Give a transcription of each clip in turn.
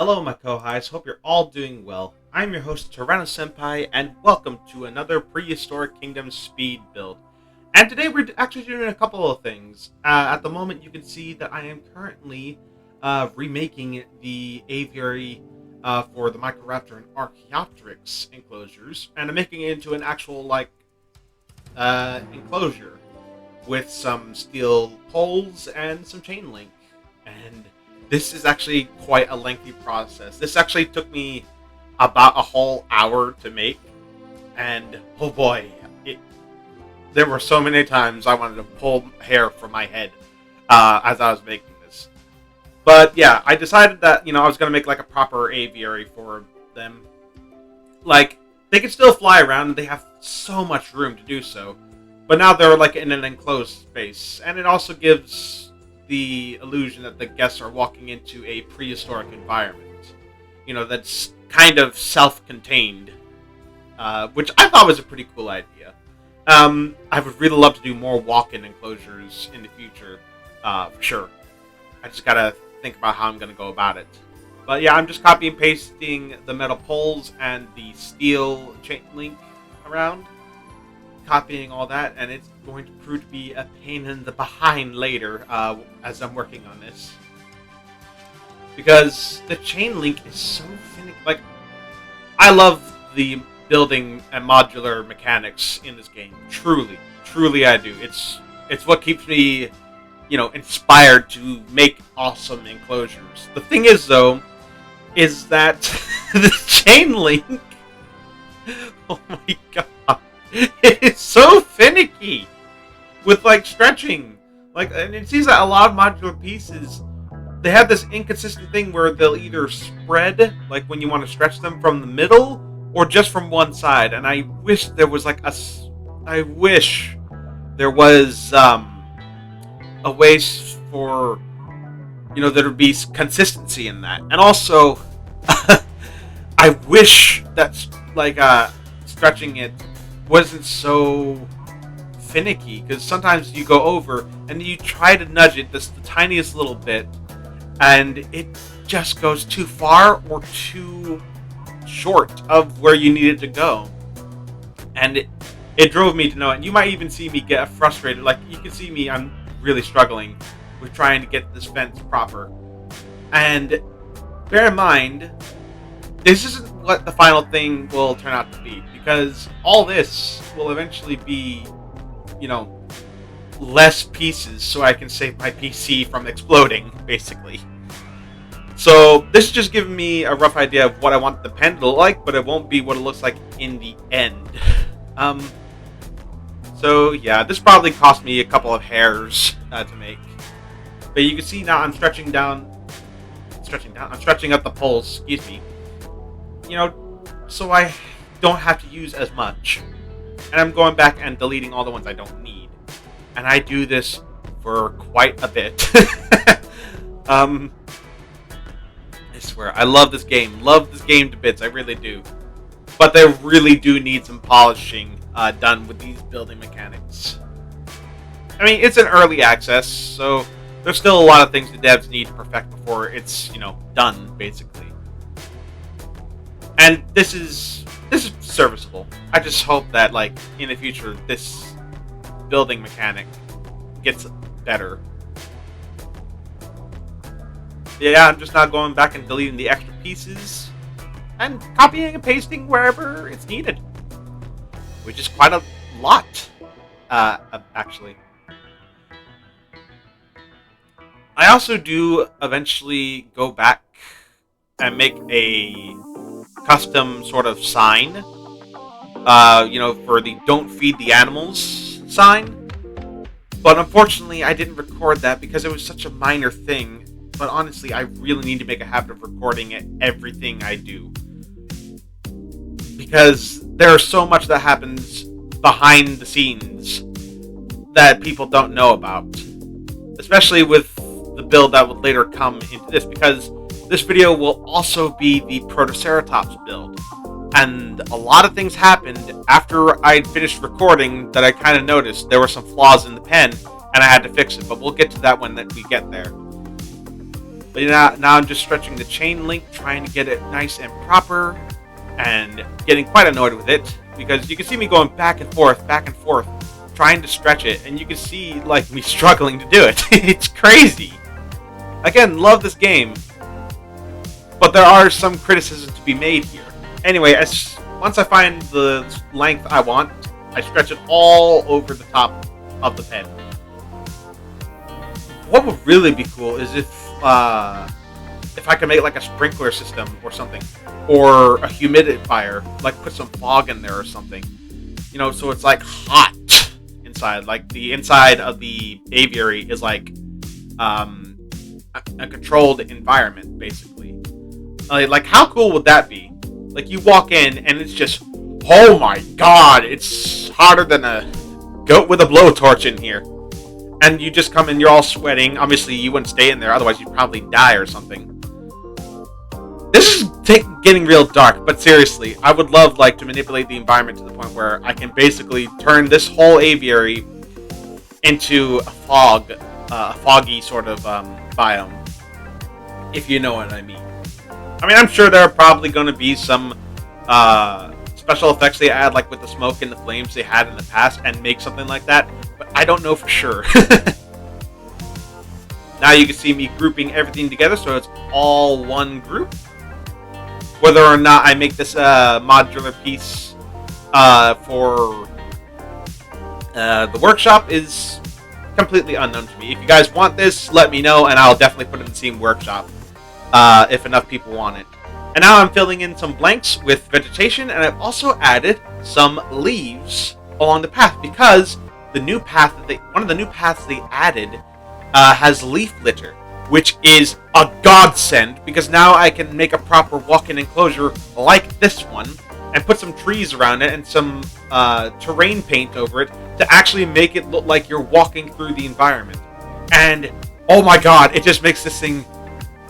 Hello, my co-hosts. Hope you're all doing well. I'm your host, Tyranno-senpai, and welcome to another Prehistoric Kingdom speed build. And today we're actually doing a couple of things. At the moment, you can see that I am currently remaking the aviary for the Microraptor and Archaeopteryx enclosures, and I'm making it into an actual, enclosure with some steel poles and some chain link. And this is actually quite a lengthy process. This actually took me about a whole hour to make, and oh boy, there were so many times I wanted to pull hair from my head as I was making this. But yeah, I decided that, I was going to make like a proper aviary for them. Like, they can still fly around, and they have so much room to do so. But now they're like in an enclosed space, and it also gives the illusion that the guests are walking into a prehistoric environment. That's kind of self-contained, which I thought was a pretty cool idea. I would really love to do more walk-in enclosures in the future, for sure. I just gotta think about how I'm gonna go about it. But yeah, I'm just copy and pasting the metal poles and the steel chain link around. Copying all that, and it's going to prove to be a pain in the behind later as I'm working on this, because the chain link is so finicky. Like, I love the building and modular mechanics in this game. Truly I do. It's what keeps me inspired to make awesome enclosures. The thing is, though, is that the chain link, oh my god, it is so finicky with stretching. And it seems that a lot of modular pieces, they have this inconsistent thing where they'll either spread, like when you want to stretch them from the middle, or just from one side. And I wish there was a way for, there would be consistency in that. And also, I wish that stretching it wasn't so finicky, because sometimes you go over and you try to nudge it just the tiniest little bit, and it just goes too far or too short of where you need it to go. And it drove me to know it. And you might even see me get frustrated. Like, you can see me, I'm really struggling with trying to get this fence proper. And bear in mind, this isn't what the final thing will turn out to be, because all this will eventually be, less pieces, so I can save my PC from exploding, basically. So this is just giving me a rough idea of what I want the pen to look like, but it won't be what it looks like in the end. So yeah, this probably cost me a couple of hairs to make. But you can see now I'm stretching up the poles, excuse me. So I don't have to use as much. And I'm going back and deleting all the ones I don't need. And I do this for quite a bit. I swear, I love this game. Love this game to bits, I really do. But they really do need some polishing done with these building mechanics. I mean, it's an early access, so there's still a lot of things the devs need to perfect before it's, done, basically. And this is serviceable. I just hope that, in the future, this building mechanic gets better. Yeah, I'm just not going back and deleting the extra pieces and copying and pasting wherever it's needed, which is quite a lot, actually. I also do eventually go back and make a custom sort of sign, for the "Don't Feed the Animals" sign. But unfortunately, I didn't record that because it was such a minor thing. But honestly, I really need to make a habit of recording everything I do, because there's so much that happens behind the scenes that people don't know about, especially with the build that would later come into this, because this video will also be the Protoceratops build. And a lot of things happened after I finished recording that I kind of noticed. There were some flaws in the pen, and I had to fix it. But we'll get to that when we get there. But now I'm just stretching the chain link, trying to get it nice and proper, and getting quite annoyed with it, because you can see me going back and forth, trying to stretch it, and you can see like me struggling to do it. It's crazy. Again, love this game, but there are some criticisms to be made here. Anyway, once I find the length I want, I stretch it all over the top of the pen. What would really be cool is if I could make like a sprinkler system or something, or a humidifier, like put some fog in there or something, so it's like hot inside. Like the inside of the aviary is like a controlled environment, basically. Like how cool would that be? Like you walk in and it's just, oh my god, it's hotter than a goat with a blowtorch in here. And you just come in, you're all sweating. Obviously, you wouldn't stay in there, otherwise you'd probably die or something. This is getting real dark, but seriously, I would love to manipulate the environment to the point where I can basically turn this whole aviary into a foggy sort of biome, if you know what I mean. I mean, I'm sure there are probably going to be some special effects they add, like with the smoke and the flames they had in the past, and make something like that, but I don't know for sure. Now you can see me grouping everything together so it's all one group. Whether or not I make this modular piece for the workshop is completely unknown to me. If you guys want this, let me know, and I'll definitely put it in the same workshop if enough people want it. And now I'm filling in some blanks with vegetation, and I've also added some leaves along the path, because the new path one of the new paths they added has leaf litter, which is a godsend, because now I can make a proper walk-in enclosure like this one and put some trees around it and some terrain paint over it to actually make it look like you're walking through the environment. And oh my god, it just makes this thing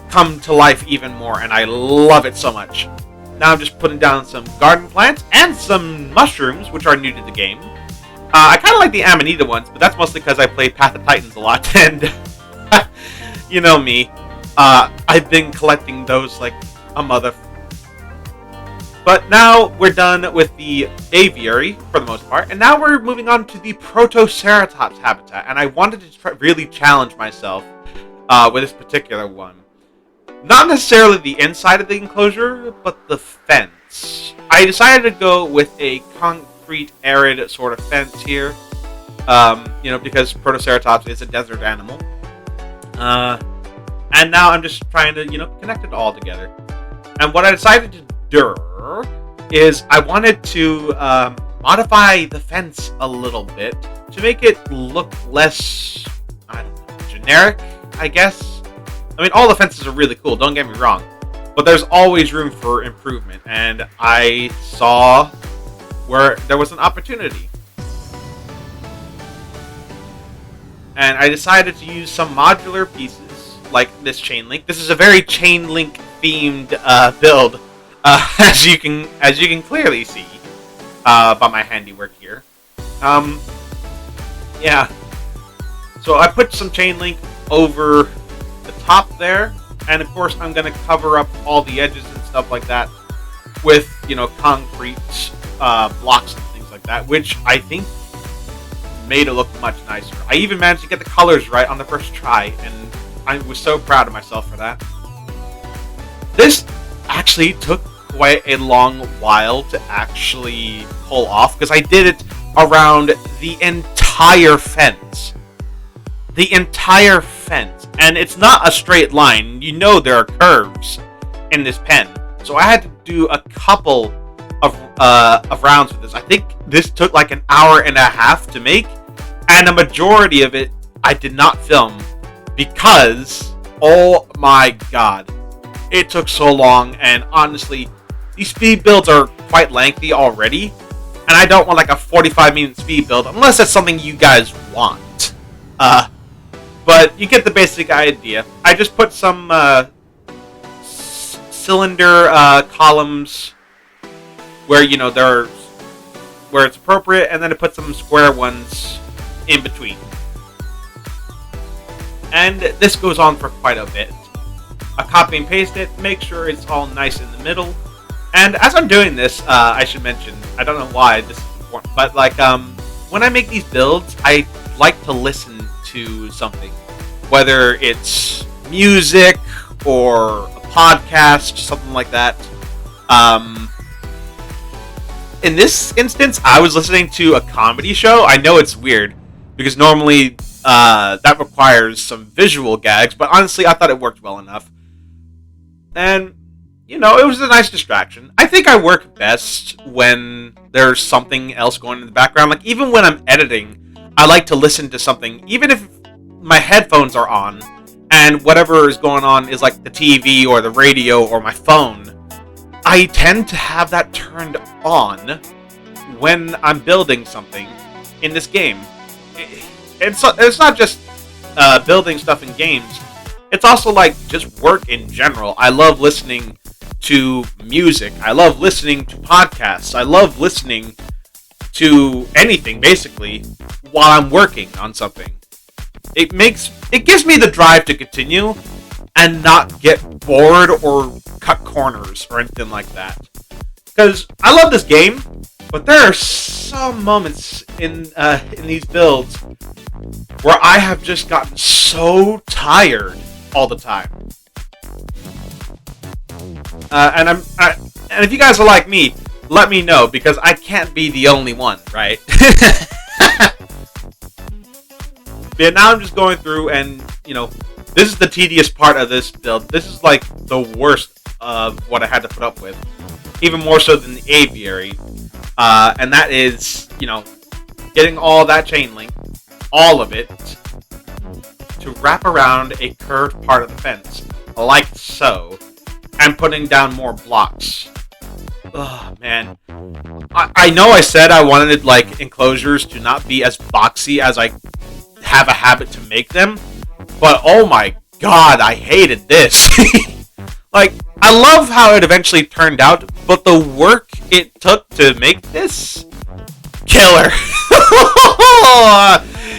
come to life even more, and I love it so much. Now I'm just putting down some garden plants and some mushrooms, which are new to the game. I kind of like the Amanita ones, but that's mostly because I play Path of Titans a lot, and you know me, I've been collecting those like a mother. But now we're done with the aviary, for the most part, and now we're moving on to the Protoceratops habitat, and I wanted to really challenge myself with this particular one. Not necessarily the inside of the enclosure, but the fence. I decided to go with a concrete, arid sort of fence here, because Protoceratops is a desert animal. And now I'm just trying to, connect it all together. And what I decided to do is I wanted to modify the fence a little bit to make it look less, generic, I guess. I mean, all the fences are really cool, don't get me wrong, but there's always room for improvement, and I saw where there was an opportunity. And I decided to use some modular pieces, like this chain link. This is a very chain link themed build, as you can clearly see by my handiwork here. Yeah. So I put some chain link over the top there, and of course I'm going to cover up all the edges and stuff like that with concrete blocks and things like that, which I think made it look much nicer. I even managed to get the colors right on the first try, and I was so proud of myself for that. This actually took quite a long while to actually pull off, because I did it around the entire fence. The entire fence. And it's not a straight line. There are curves in this pen. So I had to do a couple of rounds with this. I think this took like an hour and a half to make. And a majority of it I did not film because, oh my god, it took so long. And honestly, these speed builds are quite lengthy already. And I don't want like a 45-minute speed build unless that's something you guys want. But you get the basic idea. I just put some cylinder columns where where it's appropriate, and then I put some square ones in between. And this goes on for quite a bit. I copy and paste it, make sure it's all nice in the middle. And as I'm doing this, I should mention, I don't know why this is important, but like when I make these builds, I like to listen to something, whether it's music or a podcast, something like that. In this instance, I was listening to a comedy show. I know it's weird because normally that requires some visual gags, but honestly, I thought it worked well enough. And, you know, it was a nice distraction. I think I work best when there's something else going in the background. Like, even when I'm editing, I like to listen to something, even if my headphones are on, and whatever is going on is like the TV or the radio or my phone. I tend to have that turned on when I'm building something in this game. It's not just building stuff in games. It's also like just work in general. I love listening to music. I love listening to podcasts. I love listening to anything, basically, while I'm working on something. It gives me the drive to continue and not get bored or cut corners or anything like that. Because I love this game, but there are some moments in these builds where I have just gotten so tired all the time. And if you guys are like me, let me know, because I can't be the only one, right? But now I'm just going through and, you know, this is the tedious part of this build. This is like the worst of what I had to put up with. Even more so than the aviary. And that is, you know, getting all that chain link, all of it, to wrap around a curved part of the fence, like so, and putting down more blocks. Oh, man. I know I said I wanted, like, enclosures to not be as boxy as I have a habit to make them, but oh my god, I hated this. Like, I love how it eventually turned out, but the work it took to make this, killer.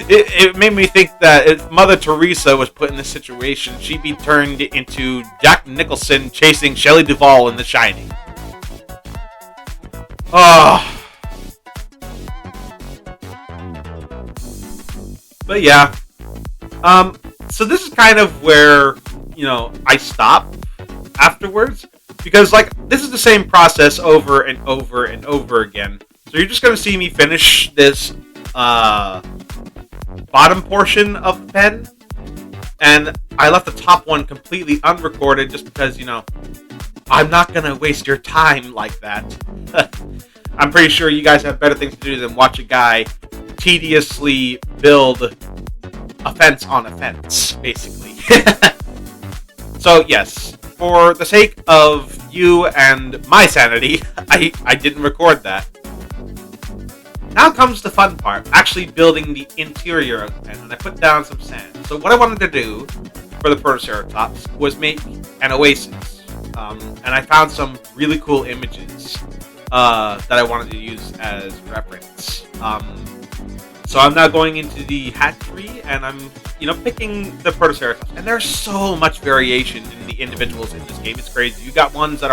It made me think that if Mother Teresa was put in this situation, she'd be turned into Jack Nicholson chasing Shelley Duvall in The Shining. Oh. But yeah, so this is kind of where, you know, I stop afterwards, because like this is the same process over and over and over again. So you're just gonna see me finish this bottom portion of the pen, and I left the top one completely unrecorded just because, you know, I'm not gonna waste your time like that. I'm pretty sure you guys have better things to do than watch a guy tediously build a fence on a fence, basically. So yes, for the sake of you and my sanity, I didn't record that. Now comes the fun part, actually building the interior of the pen, and I put down some sand. So what I wanted to do for the Protoceratops was make an OASIS, and I found some really cool images that I wanted to use as reference. So I'm now going into the hatchery, and I'm, you know, picking the Protoceratops. And there's so much variation in the individuals in this game. It's crazy. You got ones that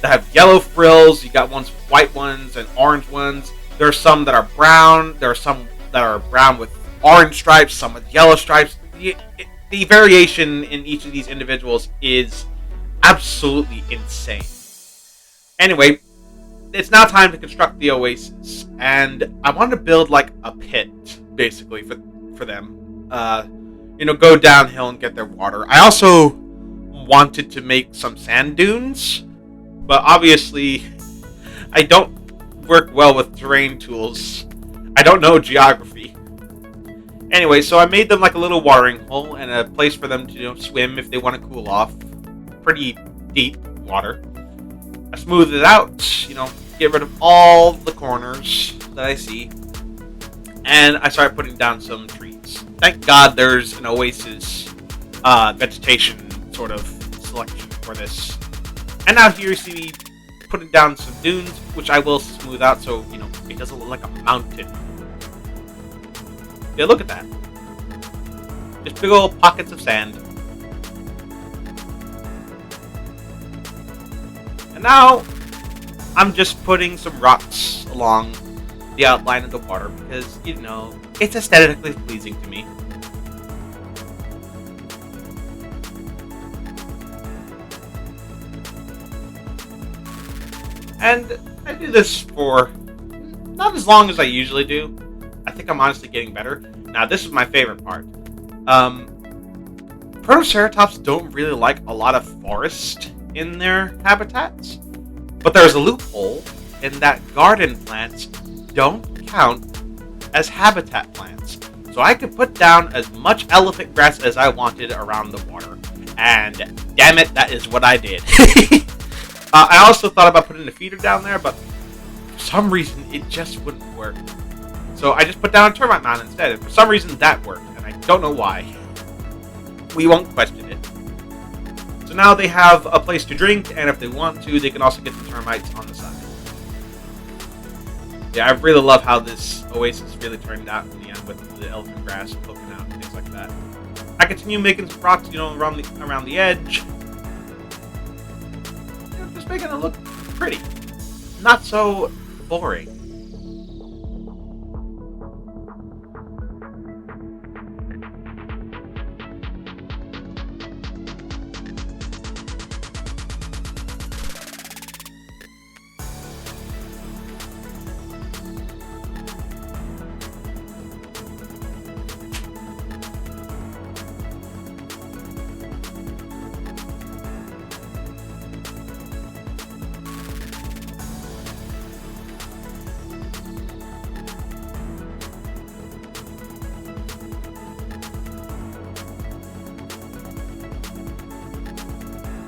have yellow frills. You got ones with white ones and orange ones. There are some that are brown. There are some that are brown with orange stripes. Some with yellow stripes. The variation in each of these individuals is absolutely insane. Anyway, it's now time to construct the OASIS, and I wanted to build like a pit, basically, for them. You know, go downhill and get their water. I also wanted to make some sand dunes, but obviously, I don't work well with terrain tools. I don't know geography. Anyway, so I made them like a little watering hole and a place for them to, you know, swim if they want to cool off. Pretty deep water. I smooth it out, you know, get rid of all the corners that I see, and I started putting down some trees. Thank God there's an OASIS vegetation sort of selection for this. And now here you see me putting down some dunes, which I will smooth out so, you know, it doesn't look like a mountain. Yeah, look at that. Just big old pockets of sand. And now I'm just putting some rocks along the outline of the water because, you know, it's aesthetically pleasing to me. And I do this for not as long as I usually do. I think I'm honestly getting better. Now, this is my favorite part. Protoceratops don't really like a lot of forest in their habitats, but there's a loophole in that garden plants don't count as habitat plants. So I could put down as much elephant grass as I wanted around the water. And damn it, that is what I did. I also thought about putting a feeder down there, but for some reason it just wouldn't work. So I just put down a termite mound instead, and for some reason that worked, and I don't know why. We won't question it. So now they have a place to drink, and if they want to, they can also get the termites on the side. Yeah, I really love how this oasis really turned out in the end with the elephant grass poking out and things like that. I continue making some rocks, you know, around the edge. You know, just making it look pretty. Not so boring.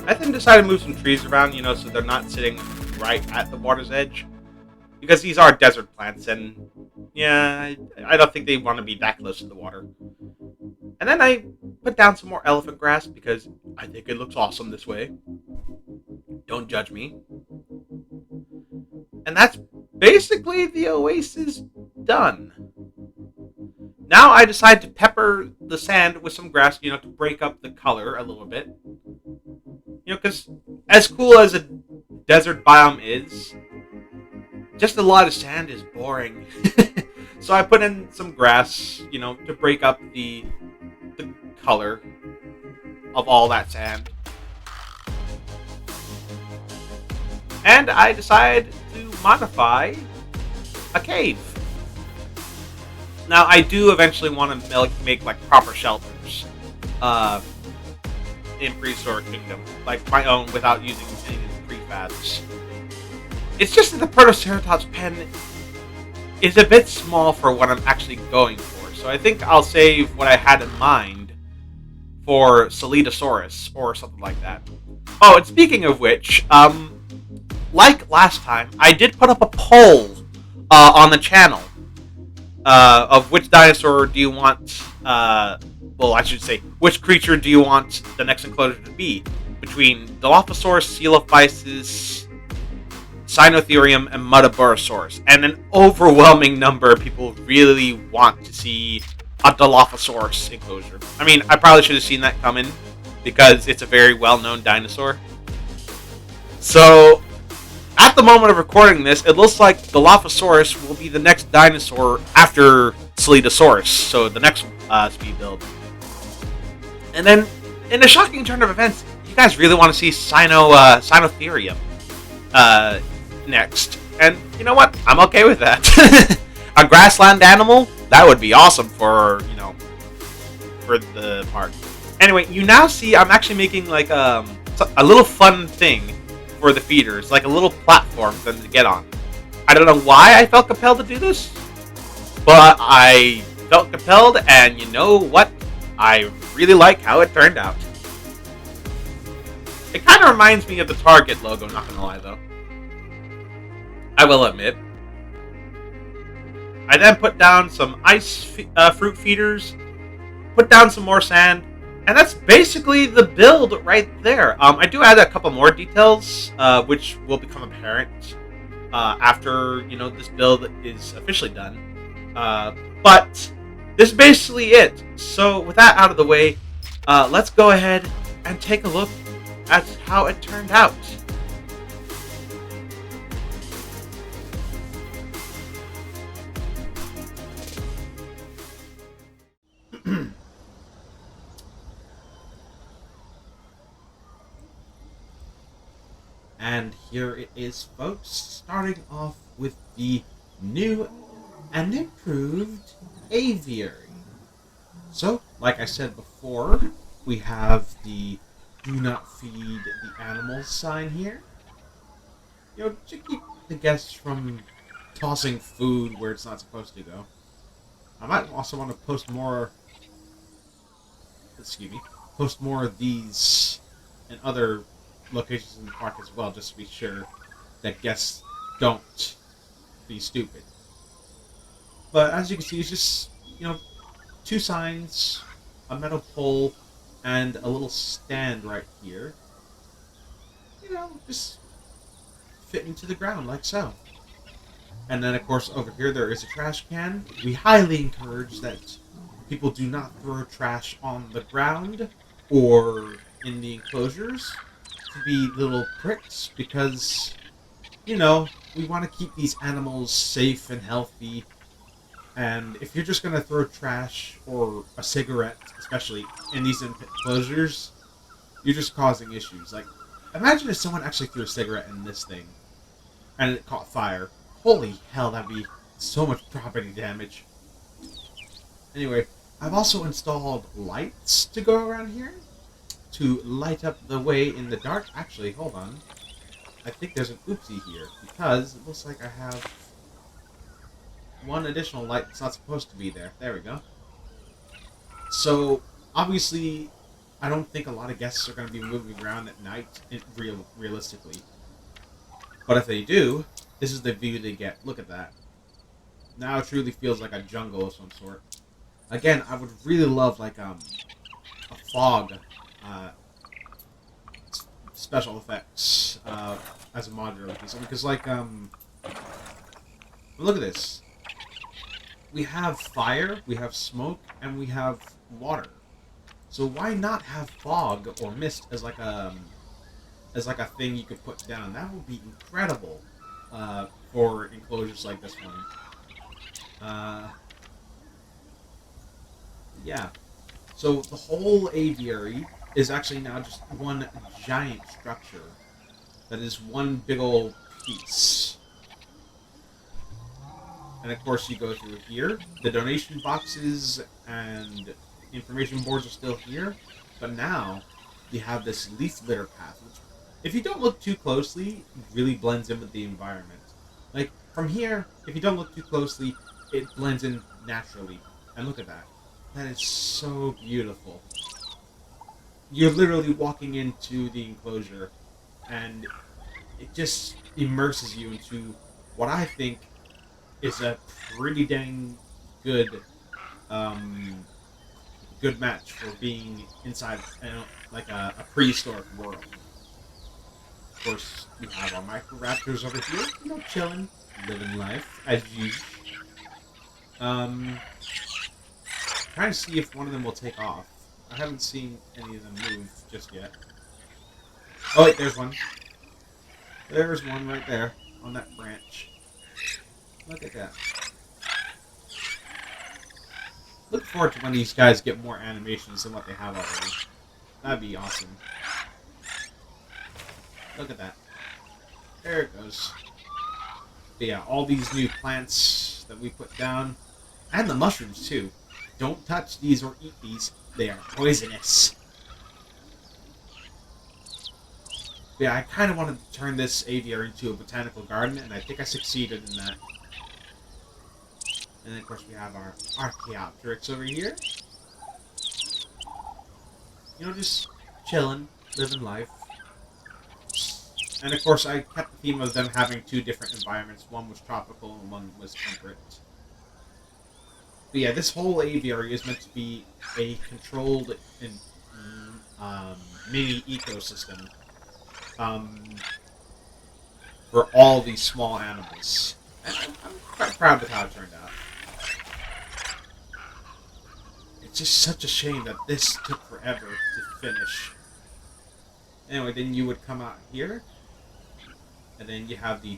I then decided to move some trees around, you know, so they're not sitting right at the water's edge. Because these are desert plants, and yeah, I don't think they want to be that close to the water. And then I put down some more elephant grass because I think it looks awesome this way. Don't judge me. And that's basically the oasis done. Now I decide to pepper the sand with some grass, you know, to break up the color a little bit. You know, because as cool as a desert biome is, just a lot of sand is boring. So I put in some grass, you know, to break up the color of all that sand. And I decided to modify a cave. Now, I do eventually want to make like proper shelters in Prehistoric Kingdom, like my own, without using any of the prefabs. It's just that the Protoceratops pen is a bit small for what I'm actually going for, so I think I'll save what I had in mind for Ceratopsian or something like that. Oh, and speaking of which, like last time, I did put up a poll on the channel of which dinosaur do you want, well, I should say, which creature do you want the next enclosure to be? Between Dilophosaurus, Coelophysis, Cynotherium, and Muttaburrasaurus. And an overwhelming number of people really want to see a Dilophosaurus enclosure. I mean, I probably should have seen that coming, because it's a very well-known dinosaur. So, at the moment of recording this, it looks like Dilophosaurus will be the next dinosaur after Ceratopsian, so the next speed build. And then, in a shocking turn of events, you guys really want to see Cynotherium next. And you know what? I'm okay with that. A grassland animal? That would be awesome for, you know, for the park. Anyway, you now see I'm actually making like a little fun thing for the feeders, like a little platform for them to get on. I don't know why I felt compelled to do this, but I felt compelled, and you know what? I really like how it turned out. It kind of reminds me of the Target logo, not gonna lie though. I will admit. I then put down some ice fruit feeders, put down some more sand, and that's basically the build right there. I do add a couple more details, which will become apparent after, you know, this build is officially done. But this is basically it. So with that out of the way, let's go ahead and take a look at how it turned out. And here it is, folks, starting off with the new and improved aviary. So, like I said before, we have the do not feed the animals sign here. To keep the guests from tossing food where it's not supposed to go. I might also want to excuse me, post more of these in other locations in the park as well, just to be sure that guests don't be stupid. But as you can see, it's just, two signs, a metal pole, and a little stand right here. Just fit into the ground like so. And then, of course, over here there is a trash can. We highly encourage that people do not throw trash on the ground or in the enclosures to be little pricks because, we want to keep these animals safe and healthy. And if you're just going to throw trash or a cigarette, especially in these enclosures, you're just causing issues. Like, imagine if someone actually threw a cigarette in this thing and it caught fire. Holy hell, that'd be so much property damage. Anyway, I've also installed lights to go around here to light up the way in the dark. Actually, hold on. I think there's an oopsie here because it looks like I have one additional light that's not supposed to be there. There we go. So, obviously, I don't think a lot of guests are going to be moving around at night, realistically. But if they do, this is the view they get. Look at that. Now it truly feels like a jungle of some sort. Again, I would really love like a fog uh, special effects as a modular piece because look at this. We have fire, we have smoke, and we have water. So why not have fog or mist as like a thing you could put down? That would be incredible for enclosures like this one. Uh, yeah. So the whole aviary is actually now just one giant structure that is one big old piece. And of course, you go through here. The donation boxes and information boards are still here, but now you have this leaf litter path, which, if you don't look too closely, really blends in with the environment. Like from here, if you don't look too closely, it blends in naturally. And look at that. That is so beautiful. You're literally walking into the enclosure, and it just immerses you into what I think is a pretty dang good um, good match for being inside like a prehistoric world. Of course, we have our Microraptors over here, chilling, living life as usual. Um, Trying to see if one of them will take off. I haven't seen any of them move just yet. Oh wait, there's one. There's one right there on that branch. Look at that. Look forward to when these guys get more animations than what they have already. That'd be awesome. Look at that. There it goes. But yeah, all these new plants that we put down, and the mushrooms too. Don't touch these or eat these. They are poisonous. But yeah, I kind of wanted to turn this aviary into a botanical garden, and I think I succeeded in that. And then, of course, we have our Archaeopteryx over here. Just chilling, living life. And, of course, I kept the theme of them having two different environments. One was tropical and one was temperate. But yeah, this whole aviary is meant to be a controlled and mini ecosystem for all these small animals. And I'm quite proud of how it turned out. It's just such a shame that this took forever to finish. Anyway, then you would come out here, and then you have the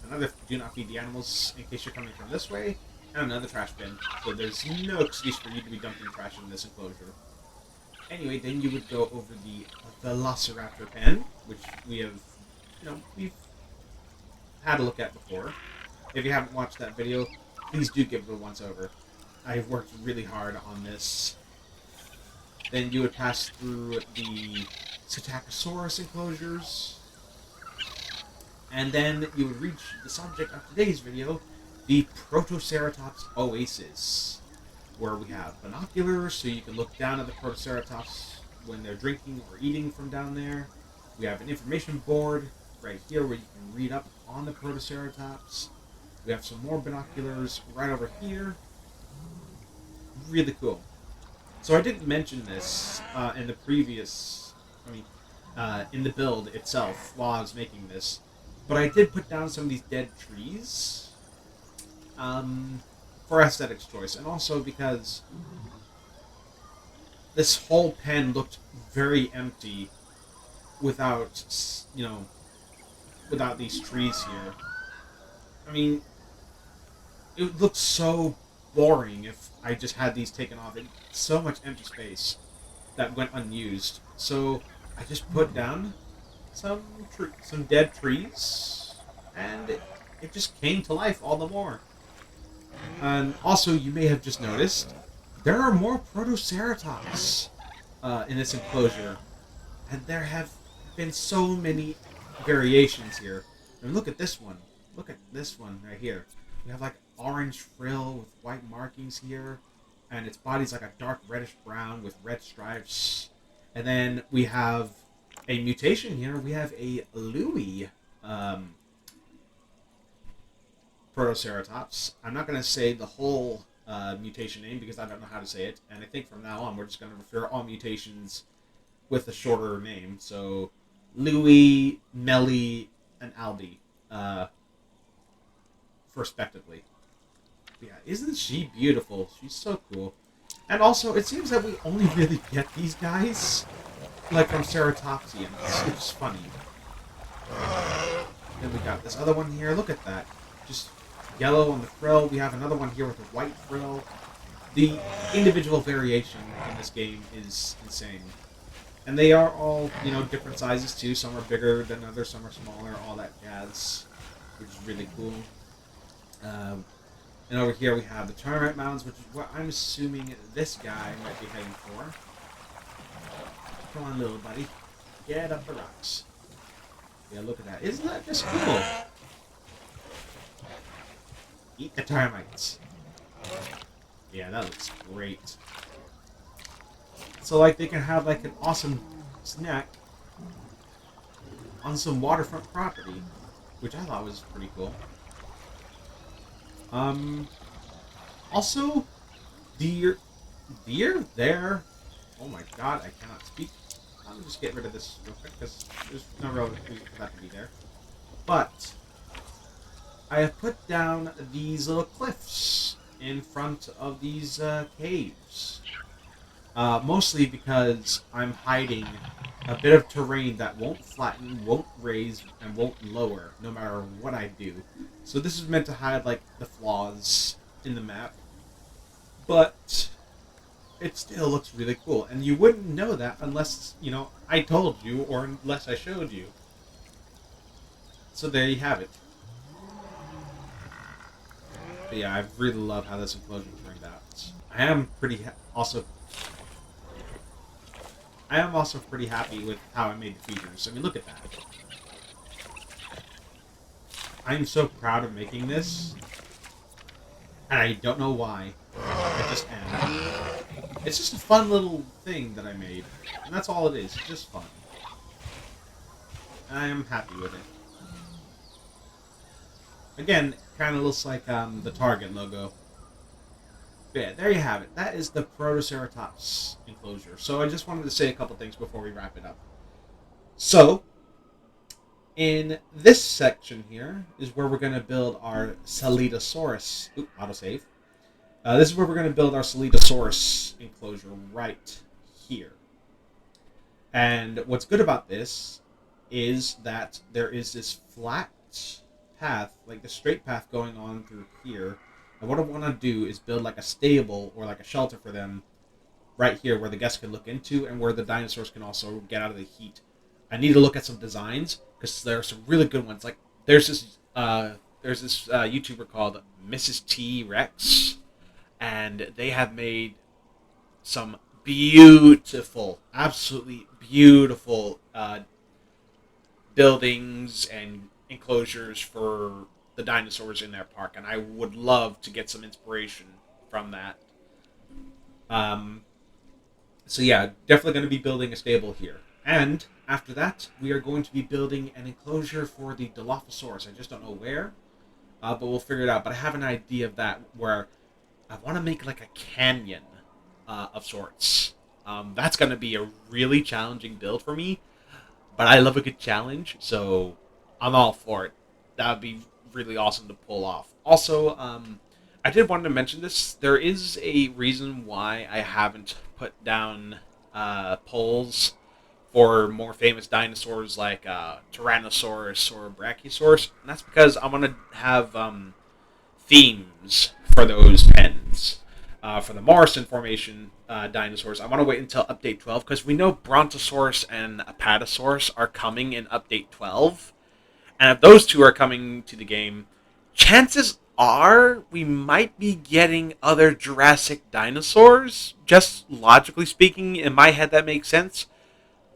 another do not feed the animals in case you're coming from this way, and another trash bin. So there's no excuse for you to be dumping trash in this enclosure. Anyway, then you would go over the Velociraptor pen, which we have we've had a look at before. If you haven't watched that video, please do give it a once over. I've worked really hard on this. Then you would pass through the Psittacosaurus enclosures, and then you would reach the subject of today's video, the Protoceratops OASIS, where we have binoculars so you can look down at the Protoceratops when they're drinking or eating from down there. We have an information board right here where you can read up on the Protoceratops. We have some more binoculars right over here. Really cool. So I didn't mention this in the previous, in the build itself while I was making this, but I did put down some of these dead trees for aesthetics choice, and also because this whole pen looked very empty without, without these trees here. I mean, it looks so boring if I just had these taken off. It's so much empty space that went unused. So I just put down some dead trees, and it just came to life all the more. And also, you may have just noticed, there are more Protoceratops in this enclosure, and there have been so many variations here. And look at this one. Look at this one right here. We have like orange frill with white markings here, and its body's like a dark reddish brown with red stripes. And then we have a mutation here. We have a Louis Protoceratops. I'm not going to say the whole mutation name because I don't know how to say it, and I think from now on we're just going to refer all mutations with a shorter name. So Louis, Melly, and Aldi, respectively. Yeah, isn't she beautiful? She's so cool. And also, it seems that we only really get these guys like from ceratopsians, which is funny. Then we got this other one here. Look at that. Just yellow on the frill. We have another one here with a white frill. The individual variation in this game is insane. And they are all, different sizes too. Some are bigger than others, some are smaller, all that jazz, which is really cool. And over here we have the Termite Mounds, which is what I'm assuming this guy might be heading for. Come on, little buddy. Get up the rocks. Yeah, look at that. Isn't that just cool? Eat the termites. Yeah, that looks great. So, they can have, an awesome snack on some waterfront property, which I thought was pretty cool. Also, deer there. Oh my god, I cannot speak. I'll just get rid of this real quick because there's no real reason for that to be there. But I have put down these little cliffs in front of these caves. Mostly because I'm hiding a bit of terrain that won't flatten, won't raise, and won't lower, no matter what I do. So this is meant to hide, the flaws in the map. But it still looks really cool. And you wouldn't know that unless, I told you, or unless I showed you. So there you have it. But yeah, I really love how this enclosure turned out. I am also pretty happy with how I made the features. I mean, look at that. I'm so proud of making this, and I don't know why. I just am. It's just a fun little thing that I made, and that's all it is. It's just fun. And I am happy with it. Again, kind of looks like the Target logo. But yeah, there you have it. That is the Protoceratops enclosure. So I just wanted to say a couple things before we wrap it up. So, in this section here is where we're going to build our Ceratopsaurus. Oop, autosave. This is where we're going to build our Ceratopsaurus enclosure right here. And what's good about this is that there is this flat path, the straight path going on through here. And what I want to do is build a stable or a shelter for them right here where the guests can look into and where the dinosaurs can also get out of the heat. I need to look at some designs because there are some really good ones. Like there's this YouTuber called Mrs. T Rex, and they have made some beautiful, absolutely beautiful buildings and enclosures for the dinosaurs in their park, and I would love to get some inspiration from that. Um, so yeah, definitely going to be building a stable here. And after that, we are going to be building an enclosure for the Dilophosaurus. I just don't know where, but we'll figure it out. But I have an idea of that where I want to make like a canyon of sorts. That's going to be a really challenging build for me, but I love a good challenge, so I'm all for it. That would be really awesome to pull off. Also, I did want to mention this. There is a reason why I haven't put down polls for more famous dinosaurs like Tyrannosaurus or Brachiosaurus, and that's because I want to have themes for those pens. For the Morrison Formation dinosaurs, I want to wait until Update 12 because we know Brontosaurus and Apatosaurus are coming in Update 12. And if those two are coming to the game, chances are we might be getting other Jurassic dinosaurs. Just logically speaking, in my head, that makes sense.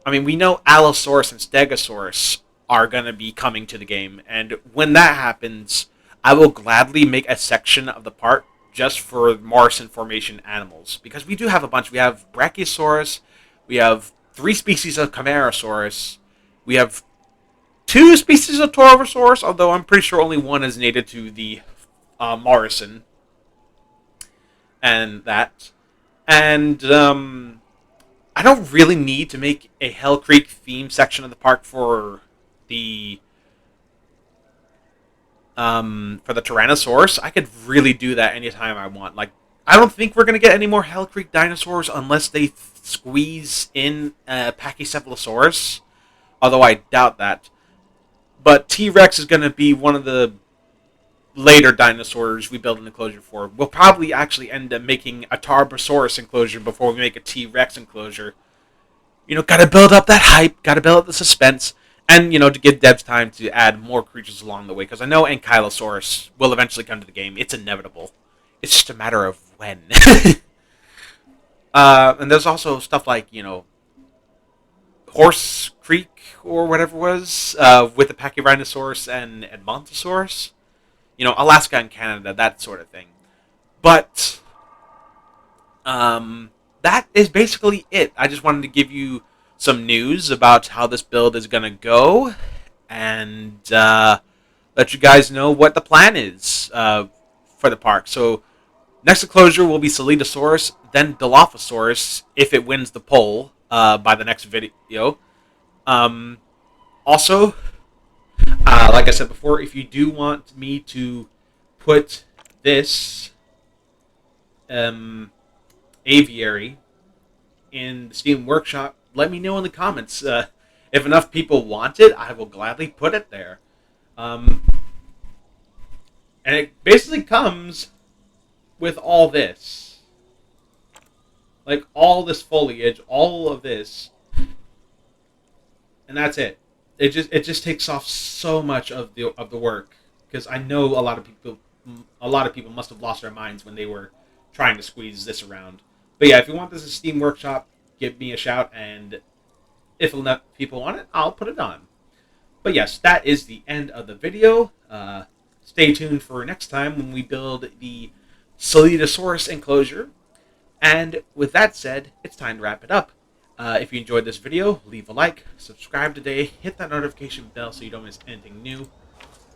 I mean, we know Allosaurus and Stegosaurus are going to be coming to the game. And when that happens, I will gladly make a section of the park just for Morrison Formation animals. Because we do have a bunch. We have Brachiosaurus. We have 3 species of Camarasaurus. We have 2 species of Torosaurus, although I'm pretty sure only one is native to the Morrison. And that. And I don't really need to make a Hell Creek theme section of the park for the Tyrannosaurus. I could really do that anytime I want. Like, I don't think we're gonna get any more Hell Creek dinosaurs unless they squeeze in Pachycephalosaurus. Although I doubt that. But T-Rex is gonna be one of the later dinosaurs we build an enclosure for. We'll probably actually end up making a Tarbosaurus enclosure before we make a T-Rex enclosure. You know, gotta build up that hype, gotta build up the suspense, and, you know, to give devs time to add more creatures along the way, because I know Ankylosaurus will eventually come to the game. It's inevitable. It's just a matter of when. And there's also stuff like, you know, Horse Creek, or whatever it was, with the Pachyrhinosaurus and Edmontosaurus. You know, Alaska and Canada, that sort of thing. But that is basically it. I just wanted to give you some news about how this build is going to go, and let you guys know what the plan is for the park. So next enclosure will be Salitosaurus, then Dilophosaurus if it wins the poll by the next video. Also, like I said before, if you do want me to put this aviary in the Steam Workshop, let me know in the comments. If enough people want it, I will gladly put it there. And it basically comes with all this. Like, all this foliage, all of this. And that's it. It just takes off so much of the work, because I know a lot of people must have lost their minds when they were trying to squeeze this around. But yeah, if you want this in Steam Workshop, give me a shout, and if enough people want it, I'll put it on. But yes, that is the end of the video. Stay tuned for next time when we build the Salitosaurus enclosure. And with that said, it's time to wrap it up. If you enjoyed this video, leave a like, subscribe today, hit that notification bell so you don't miss anything new.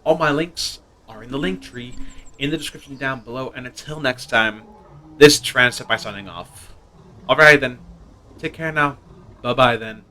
All my links are in the link tree in the description down below. And until next time, this is Tyrannosaurus signing off. Alright then, take care now. Bye-bye then.